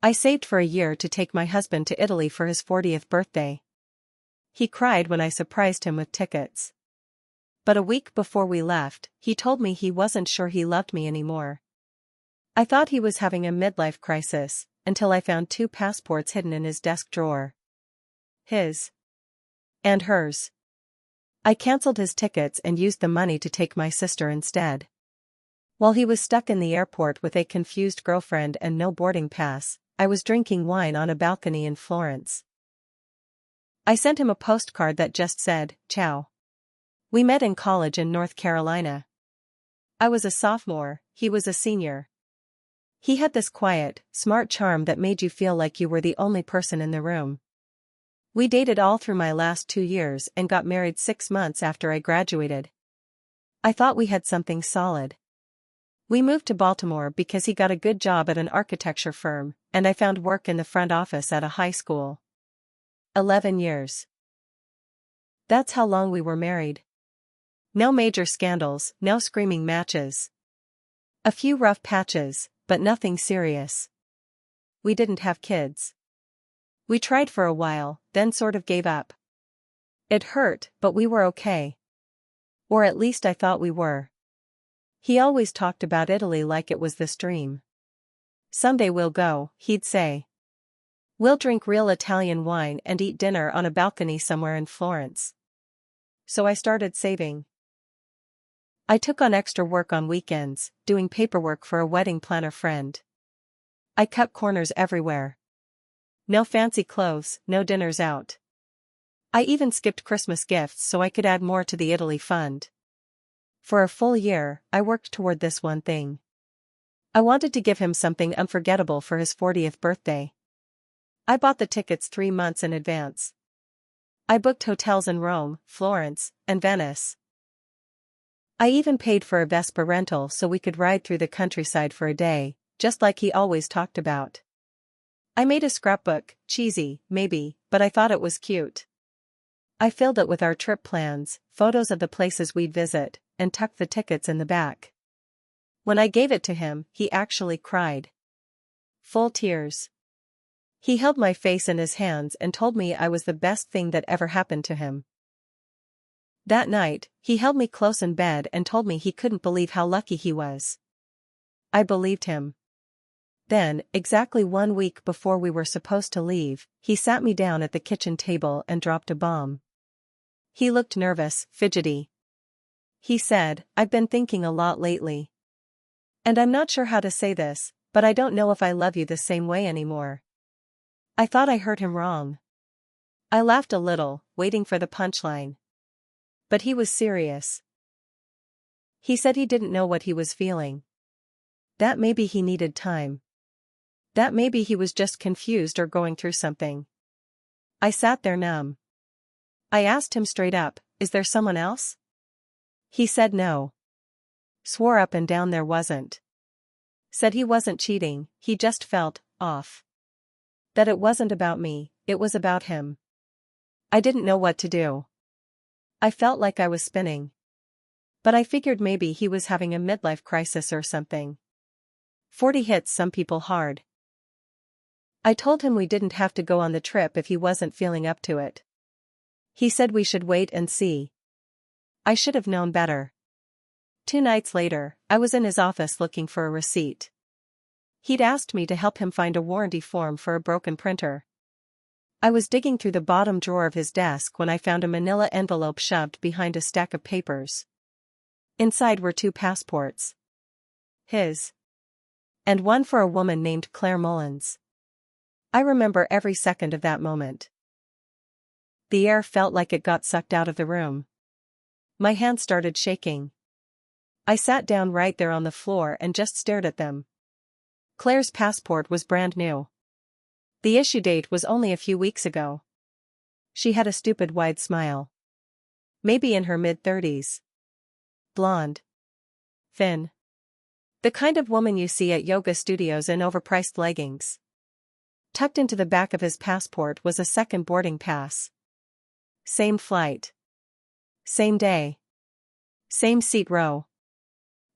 I saved for a year to take my husband to Italy for his 40th birthday. He cried when I surprised him with tickets. But a week before we left, he told me he wasn't sure he loved me anymore. I thought he was having a midlife crisis, until I found 2 passports hidden in his desk drawer. His. And hers. I cancelled his tickets and used the money to take my sister instead. While he was stuck in the airport with a confused girlfriend and no boarding pass, I was drinking wine on a balcony in Florence. I sent him a postcard that just said, "Ciao." We met in college in North Carolina. I was a sophomore, he was a senior. He had this quiet, smart charm that made you feel like you were the only person in the room. We dated all through my last 2 years and got married 6 months after I graduated. I thought we had something solid. We moved to Baltimore because he got a good job at an architecture firm, and I found work in the front office at a high school. 11 years. That's how long we were married. No major scandals, no screaming matches. A few rough patches, but nothing serious. We didn't have kids. We tried for a while, then sort of gave up. It hurt, but we were okay. Or at least I thought we were. He always talked about Italy like it was this dream. "Someday we'll go," he'd say. "We'll drink real Italian wine and eat dinner on a balcony somewhere in Florence." So I started saving. I took on extra work on weekends, doing paperwork for a wedding planner friend. I cut corners everywhere. No fancy clothes, no dinners out. I even skipped Christmas gifts so I could add more to the Italy fund. For a full year, I worked toward this one thing. I wanted to give him something unforgettable for his 40th birthday. I bought the tickets 3 months in advance. I booked hotels in Rome, Florence, and Venice. I even paid for a Vespa rental so we could ride through the countryside for a day, just like he always talked about. I made a scrapbook, cheesy, maybe, but I thought it was cute. I filled it with our trip plans, photos of the places we'd visit, and tucked the tickets in the back. When I gave it to him, he actually cried. Full tears. He held my face in his hands and told me I was the best thing that ever happened to him. That night, he held me close in bed and told me he couldn't believe how lucky he was. I believed him. Then, exactly 1 week before we were supposed to leave, he sat me down at the kitchen table and dropped a bomb. He looked nervous, fidgety. He said, "I've been thinking a lot lately. And I'm not sure how to say this, but I don't know if I love you the same way anymore." I thought I heard him wrong. I laughed a little, waiting for the punchline. But he was serious. He said he didn't know what he was feeling. That maybe he needed time. That maybe he was just confused or going through something. I sat there numb. I asked him straight up, "Is there someone else?" He said no. Swore up and down there wasn't. Said he wasn't cheating, he just felt off. That it wasn't about me, it was about him. I didn't know what to do. I felt like I was spinning. But I figured maybe he was having a midlife crisis or something. 40 hits some people hard. I told him we didn't have to go on the trip if he wasn't feeling up to it. He said we should wait and see. I should have known better. 2 nights later, I was in his office looking for a receipt. He'd asked me to help him find a warranty form for a broken printer. I was digging through the bottom drawer of his desk when I found a manila envelope shoved behind a stack of papers. Inside were 2 passports. His. And one for a woman named Claire Mullins. I remember every second of that moment. The air felt like it got sucked out of the room. My hands started shaking. I sat down right there on the floor and just stared at them. Claire's passport was brand new. The issue date was only a few weeks ago. She had a stupid wide smile. Maybe in her mid-30s. Blonde. Thin. The kind of woman you see at yoga studios in overpriced leggings. Tucked into the back of his passport was a second boarding pass. Same flight. Same day. Same seat row.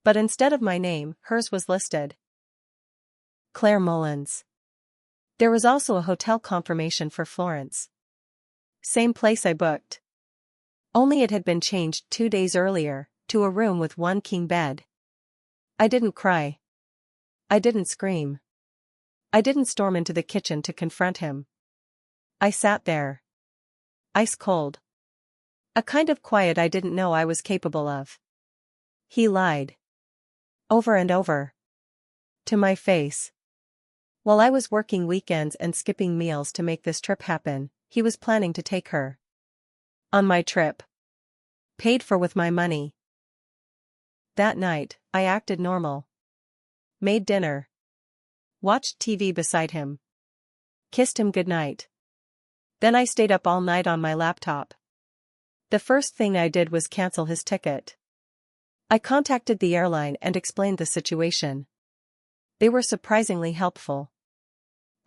But instead of my name, hers was listed. Claire Mullins. There was also a hotel confirmation for Florence. Same place I booked. Only it had been changed 2 days earlier, to a room with one king bed. I didn't cry. I didn't scream. I didn't storm into the kitchen to confront him. I sat there. Ice cold. A kind of quiet I didn't know I was capable of. He lied. Over and over. To my face. While I was working weekends and skipping meals to make this trip happen, he was planning to take her. On my trip. Paid for with my money. That night, I acted normal. Made dinner. Watched TV beside him. Kissed him goodnight. Then I stayed up all night on my laptop. The first thing I did was cancel his ticket. I contacted the airline and explained the situation. They were surprisingly helpful.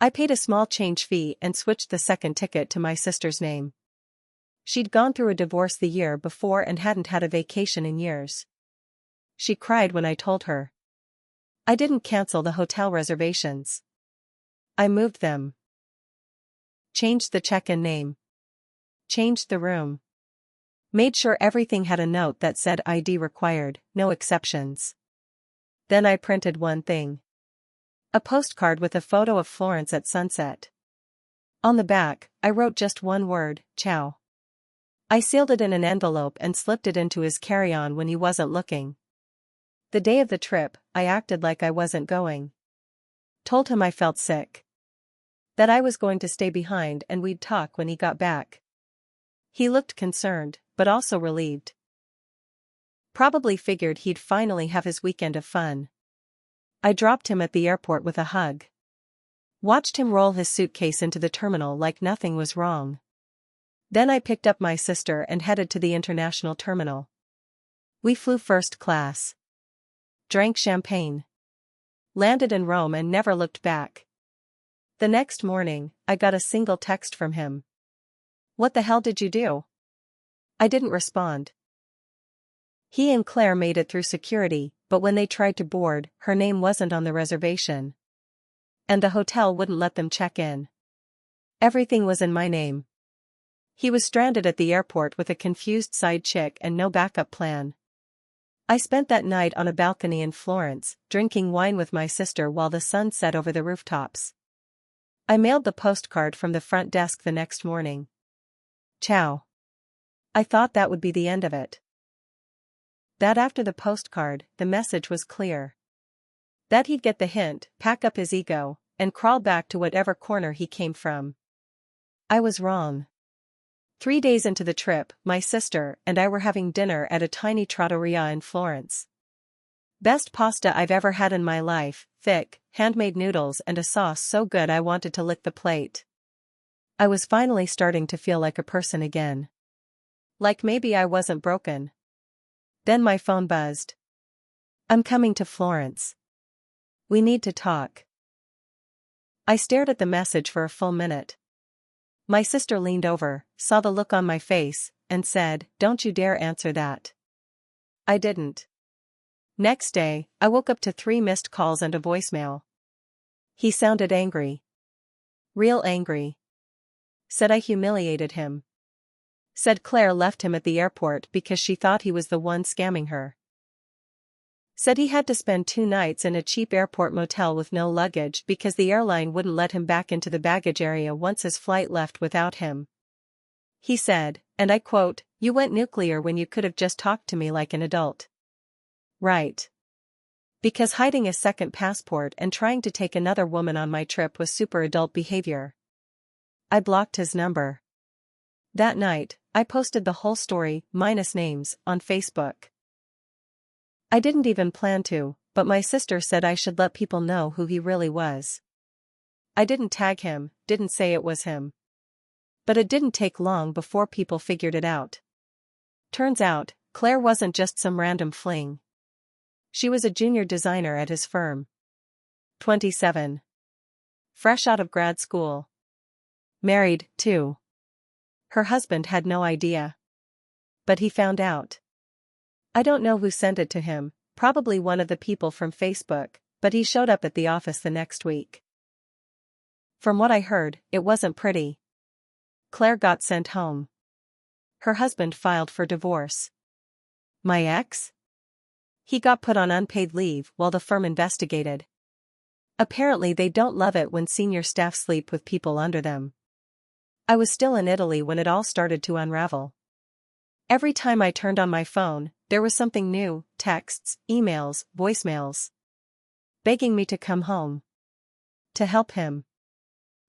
I paid a small change fee and switched the second ticket to my sister's name. She'd gone through a divorce the year before and hadn't had a vacation in years. She cried when I told her. I didn't cancel the hotel reservations. I moved them. Changed the check-in name. Changed the room. Made sure everything had a note that said ID required, no exceptions. Then I printed one thing. A postcard with a photo of Florence at sunset. On the back, I wrote just one word, ciao. I sealed it in an envelope and slipped it into his carry-on when he wasn't looking. The day of the trip, I acted like I wasn't going. Told him I felt sick. That I was going to stay behind and we'd talk when he got back. He looked concerned, but also relieved. Probably figured he'd finally have his weekend of fun. I dropped him at the airport with a hug. Watched him roll his suitcase into the terminal like nothing was wrong. Then I picked up my sister and headed to the international terminal. We flew first class. Drank champagne. Landed in Rome and never looked back. The next morning, I got a single text from him. What the hell did you do? I didn't respond. He and Claire made it through security, but when they tried to board, her name wasn't on the reservation. And the hotel wouldn't let them check in. Everything was in my name. He was stranded at the airport with a confused side chick and no backup plan. I spent that night on a balcony in Florence, drinking wine with my sister while the sun set over the rooftops. I mailed the postcard from the front desk the next morning. Ciao. I thought that would be the end of it. That after the postcard, the message was clear. That he'd get the hint, pack up his ego, and crawl back to whatever corner he came from. I was wrong. 3 days into the trip, my sister and I were having dinner at a tiny trattoria in Florence. Best pasta I've ever had in my life, thick, handmade noodles and a sauce so good I wanted to lick the plate. I was finally starting to feel like a person again. Like maybe I wasn't broken. Then my phone buzzed. I'm coming to Florence. We need to talk. I stared at the message for a full minute. My sister leaned over, saw the look on my face, and said, "Don't you dare answer that." I didn't. Next day, I woke up to 3 missed calls and a voicemail. He sounded angry. Real angry. Said I humiliated him. Said Claire left him at the airport because she thought he was the one scamming her. Said he had to spend 2 nights in a cheap airport motel with no luggage because the airline wouldn't let him back into the baggage area once his flight left without him. He said, and I quote, "You went nuclear when you could have just talked to me like an adult." Right. Because hiding a second passport and trying to take another woman on my trip was super adult behavior. I blocked his number. That night, I posted the whole story, minus names, on Facebook. I didn't even plan to, but my sister said I should let people know who he really was. I didn't tag him, didn't say it was him. But it didn't take long before people figured it out. Turns out, Claire wasn't just some random fling. She was a junior designer at his firm. 27. Fresh out of grad school. Married, too. Her husband had no idea. But he found out. I don't know who sent it to him, probably one of the people from Facebook, but he showed up at the office the next week. From what I heard, it wasn't pretty. Claire got sent home. Her husband filed for divorce. My ex? He got put on unpaid leave while the firm investigated. Apparently they don't love it when senior staff sleep with people under them. I was still in Italy when it all started to unravel. Every time I turned on my phone, there was something new: texts, emails, voicemails. Begging me to come home. To help him.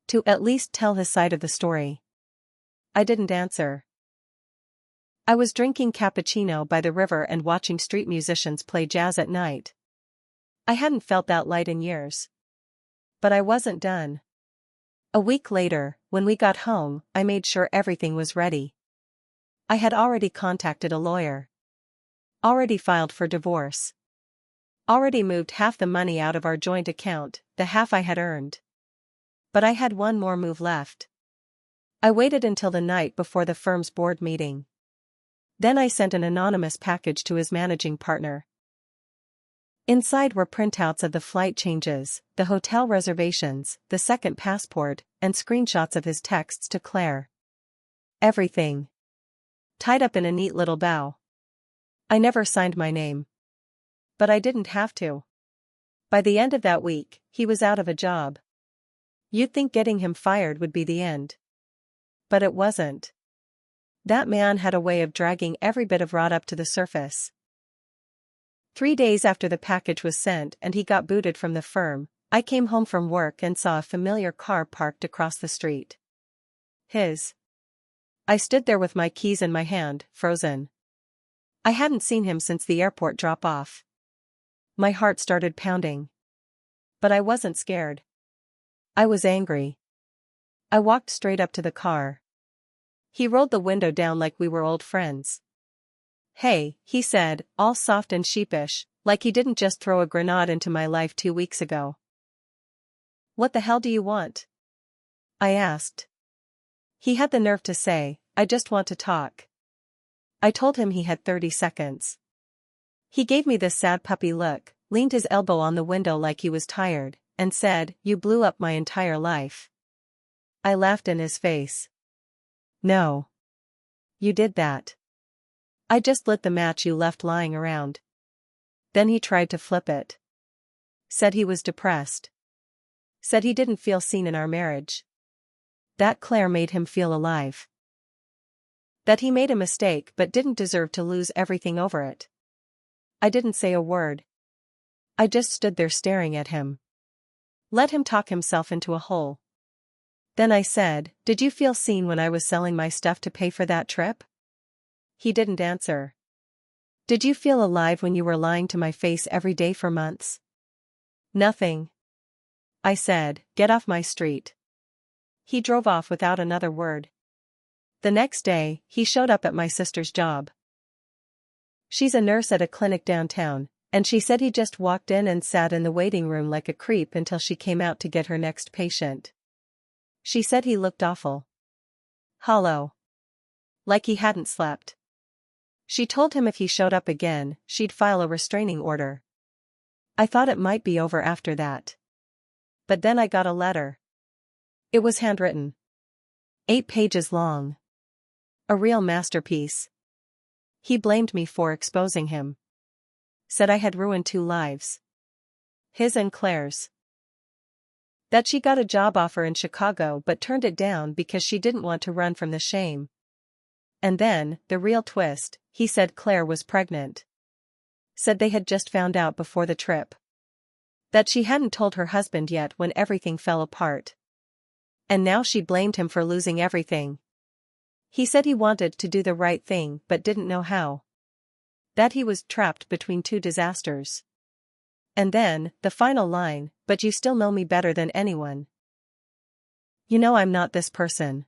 To at least tell his side of the story. I didn't answer. I was drinking cappuccino by the river and watching street musicians play jazz at night. I hadn't felt that light in years. But I wasn't done. A week later, when we got home, I made sure everything was ready. I had already contacted a lawyer. Already filed for divorce. Already moved half the money out of our joint account, the half I had earned. But I had one more move left. I waited until the night before the firm's board meeting. Then I sent an anonymous package to his managing partner. Inside were printouts of the flight changes, the hotel reservations, the second passport, and screenshots of his texts to Claire. Everything. Tied up in a neat little bow. I never signed my name. But I didn't have to. By the end of that week, he was out of a job. You'd think getting him fired would be the end. But it wasn't. That man had a way of dragging every bit of rot up to the surface. 3 days after the package was sent and he got booted from the firm, I came home from work and saw a familiar car parked across the street. His. I stood there with my keys in my hand, frozen. I hadn't seen him since the airport drop-off. My heart started pounding. But I wasn't scared. I was angry. I walked straight up to the car. He rolled the window down like we were old friends. Hey, he said, all soft and sheepish, like he didn't just throw a grenade into my life 2 weeks ago. What the hell do you want? I asked. He had the nerve to say, I just want to talk. I told him he had 30 seconds. He gave me this sad puppy look, leaned his elbow on the window like he was tired, and said, You blew up my entire life. I laughed in his face. No. You did that. I just lit the match you left lying around. Then he tried to flip it. Said he was depressed. Said he didn't feel seen in our marriage. That Claire made him feel alive. That he made a mistake but didn't deserve to lose everything over it. I didn't say a word. I just stood there staring at him. Let him talk himself into a hole. Then I said, Did you feel seen when I was selling my stuff to pay for that trip? He didn't answer. Did you feel alive when you were lying to my face every day for months? Nothing. I said, Get off my street. He drove off without another word. The next day, he showed up at my sister's job. She's a nurse at a clinic downtown, and she said he just walked in and sat in the waiting room like a creep until she came out to get her next patient. She said he looked awful. Hollow. Like he hadn't slept. She told him if he showed up again, she'd file a restraining order. I thought it might be over after that. But then I got a letter. It was handwritten. 8 pages long. A real masterpiece. He blamed me for exposing him. Said I had ruined 2 lives. His and Claire's. That she got a job offer in Chicago but turned it down because she didn't want to run from the shame. And then, the real twist, he said Claire was pregnant. Said they had just found out before the trip. That she hadn't told her husband yet when everything fell apart. And now she blamed him for losing everything. He said he wanted to do the right thing but didn't know how. That he was trapped between 2 disasters. And then, the final line, but you still know me better than anyone. You know I'm not this person.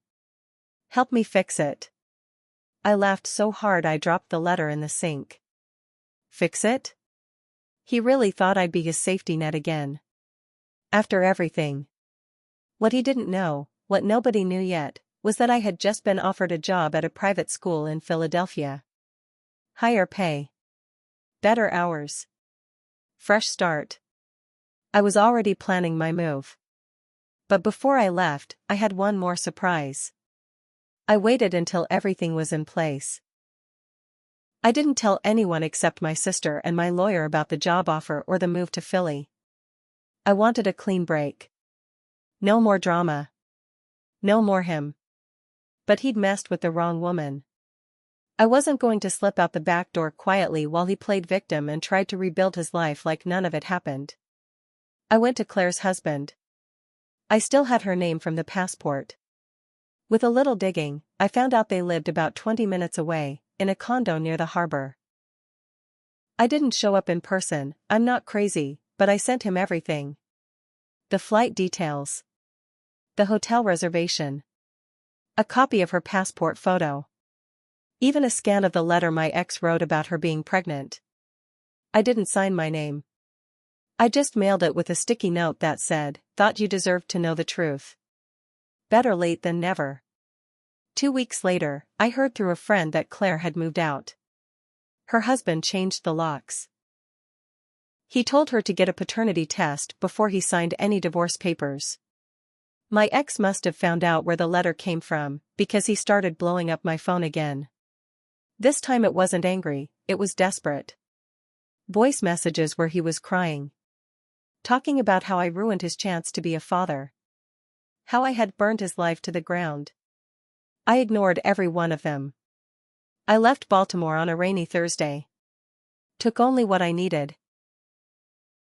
Help me fix it. I laughed so hard I dropped the letter in the sink. Fix it? He really thought I'd be his safety net again. After everything. What he didn't know, what nobody knew yet, was that I had just been offered a job at a private school in Philadelphia. Higher pay. Better hours. Fresh start. I was already planning my move. But before I left, I had one more surprise. I waited until everything was in place. I didn't tell anyone except my sister and my lawyer about the job offer or the move to Philly. I wanted a clean break. No more drama. No more him. But he'd messed with the wrong woman. I wasn't going to slip out the back door quietly while he played victim and tried to rebuild his life like none of it happened. I went to Claire's husband. I still had her name from the passport. With a little digging, I found out they lived about 20 minutes away, in a condo near the harbor. I didn't show up in person, I'm not crazy, but I sent him everything. The flight details. The hotel reservation. A copy of her passport photo. Even a scan of the letter my ex wrote about her being pregnant. I didn't sign my name. I just mailed it with a sticky note that said, "Thought you deserved to know the truth." Better late than never. 2 weeks later, I heard through a friend that Claire had moved out. Her husband changed the locks. He told her to get a paternity test before he signed any divorce papers. My ex must have found out where the letter came from, because he started blowing up my phone again. This time it wasn't angry, it was desperate. Voice messages where he was crying. Talking about how I ruined his chance to be a father. How I had burned his life to the ground. I ignored every one of them. I left Baltimore on a rainy Thursday. Took only what I needed.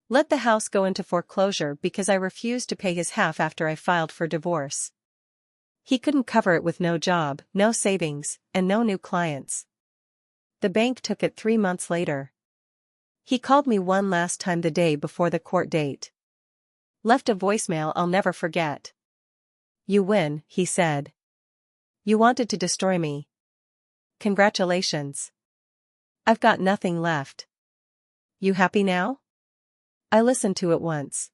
Let the house go into foreclosure because I refused to pay his half after I filed for divorce. He couldn't cover it with no job, no savings, and no new clients. The bank took it 3 months later. He called me one last time the day before the court date. Left a voicemail I'll never forget. "You win," he said. "You wanted to destroy me. Congratulations. I've got nothing left. You happy now?" I listened to it once.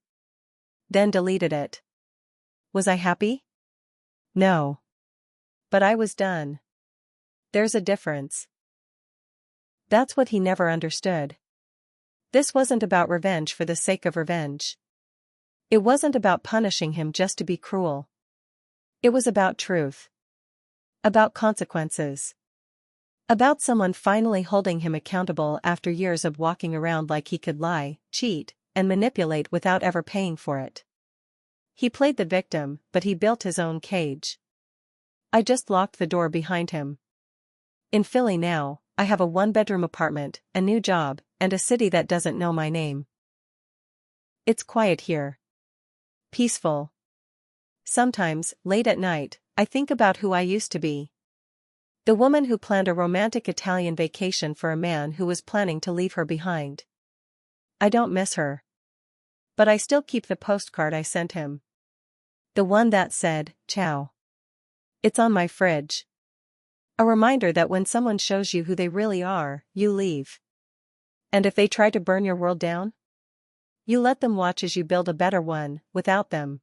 Then deleted it. Was I happy? No. But I was done. There's a difference. That's what he never understood. This wasn't about revenge for the sake of revenge. It wasn't about punishing him just to be cruel. It was about truth. About consequences. About someone finally holding him accountable after years of walking around like he could lie, cheat, and manipulate without ever paying for it. He played the victim, but he built his own cage. I just locked the door behind him. In Philly now, I have a 1-bedroom apartment, a new job, and a city that doesn't know my name. It's quiet here. Peaceful. Sometimes, late at night, I think about who I used to be. The woman who planned a romantic Italian vacation for a man who was planning to leave her behind. I don't miss her. But I still keep the postcard I sent him. The one that said, "Ciao." It's on my fridge. A reminder that when someone shows you who they really are, you leave. And if they try to burn your world down, you let them watch as you build a better one, without them.